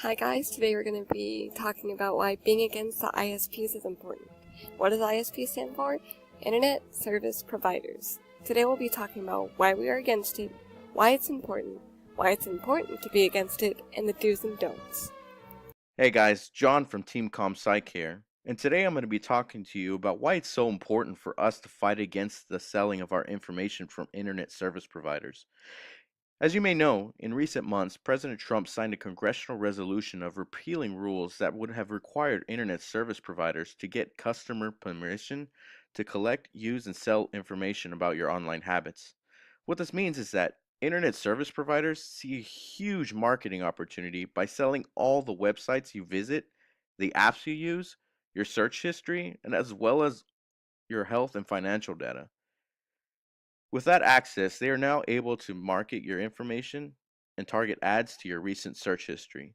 Hi guys, today we're going to be talking about why being against the ISPs is important. What does ISP stand for? Internet Service Providers. Today we'll be talking about why we are against it, why it's important to be against it, and the do's and don'ts. Hey guys, John from Team ComPsych here, and today I'm going to be talking to you about why it's so important for us to fight against the selling of our information from internet service providers. As you may know, in recent months, President Trump signed a congressional resolution of repealing rules that would have required internet service providers to get customer permission to collect, use, and sell information about your online habits. What this means is that internet service providers see a huge marketing opportunity by selling all the websites you visit, the apps you use, your search history, and as well as your health and financial data. With that access, they are now able to market your information and target ads to your recent search history.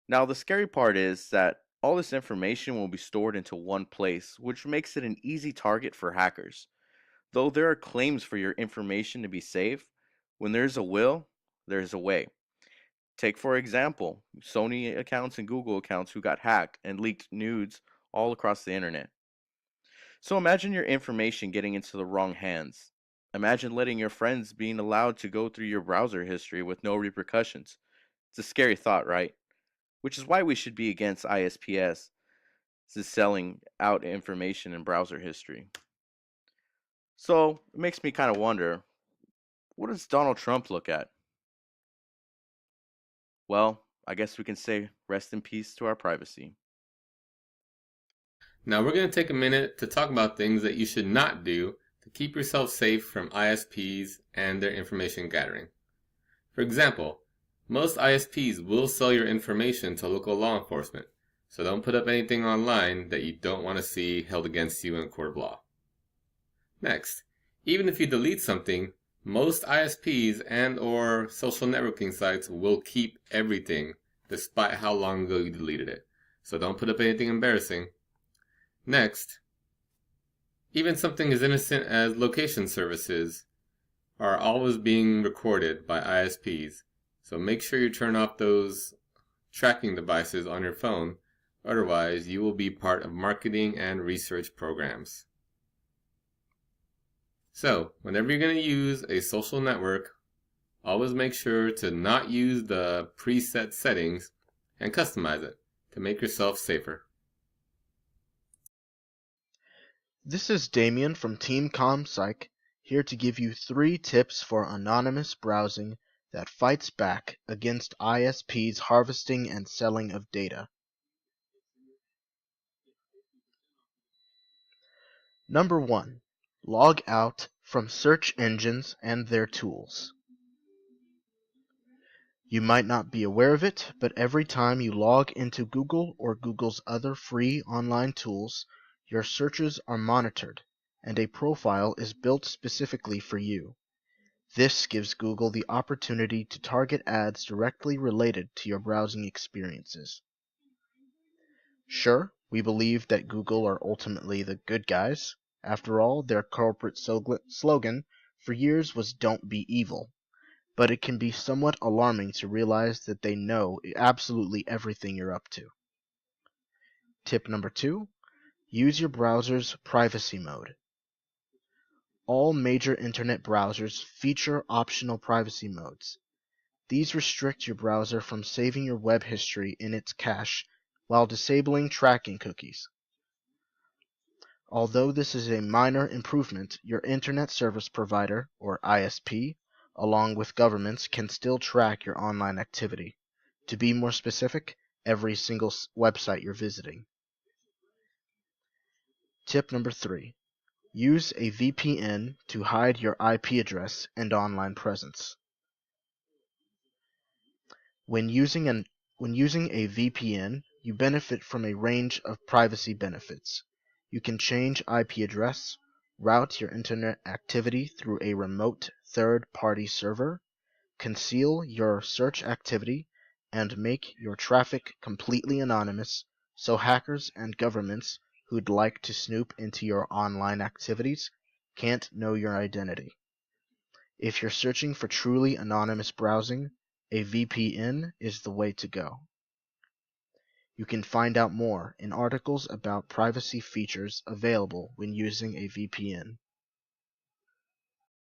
Now, the scary part is that all this information will be stored into one place, which makes it an easy target for hackers. Though there are claims for your information to be safe, when there's a will, there's a way. Take, for example, Sony accounts and Google accounts who got hacked and leaked nudes all across the internet. So imagine your information getting into the wrong hands. Imagine letting your friends being allowed to go through your browser history with no repercussions. It's a scary thought, right? Which is why we should be against ISPs, is selling out information in browser history. So it makes me kind of wonder, what does Donald Trump look at? Well, I guess we can say rest in peace to our privacy. Now we're going to take a minute to talk about things that you should not do to keep yourself safe from ISPs and their information gathering. For example, most ISPs will sell your information to local law enforcement, so don't put up anything online that you don't want to see held against you in a court of law. Next, even if you delete something, most ISPs and or social networking sites will keep everything despite how long ago you deleted it. So don't put up anything embarrassing. Next, even something as innocent as location services are always being recorded by ISPs, so make sure you turn off those tracking devices on your phone, otherwise you will be part of marketing and research programs. So, whenever you're going to use a social network, always make sure to not use the preset settings and customize it to make yourself safer. This is Damien from Team ComPsych, here to give you 3 tips for anonymous browsing that fights back against ISPs harvesting and selling of data. Number 1. Log out from search engines and their tools. You might not be aware of it, but every time you log into Google or Google's other free online tools, your searches are monitored, and a profile is built specifically for you. This gives Google the opportunity to target ads directly related to your browsing experiences. Sure, we believe that Google are ultimately the good guys. After all, their corporate slogan for years was "Don't be evil." But it can be somewhat alarming to realize that they know absolutely everything you're up to. Tip number 2. Use your browser's privacy mode. All major internet browsers feature optional privacy modes. These restrict your browser from saving your web history in its cache while disabling tracking cookies. Although this is a minor improvement, your internet service provider, or ISP, along with governments, can still track your online activity. To be more specific, every single website you're visiting. Tip number 3. Use a VPN to hide your IP address and online presence. When using a VPN, you benefit from a range of privacy benefits. You can change IP address, route your internet activity through a remote third-party server, conceal your search activity, and make your traffic completely anonymous so hackers and governments who'd like to snoop into your online activities can't know your identity. If you're searching for truly anonymous browsing, a VPN is the way to go. You can find out more in articles about privacy features available when using a VPN.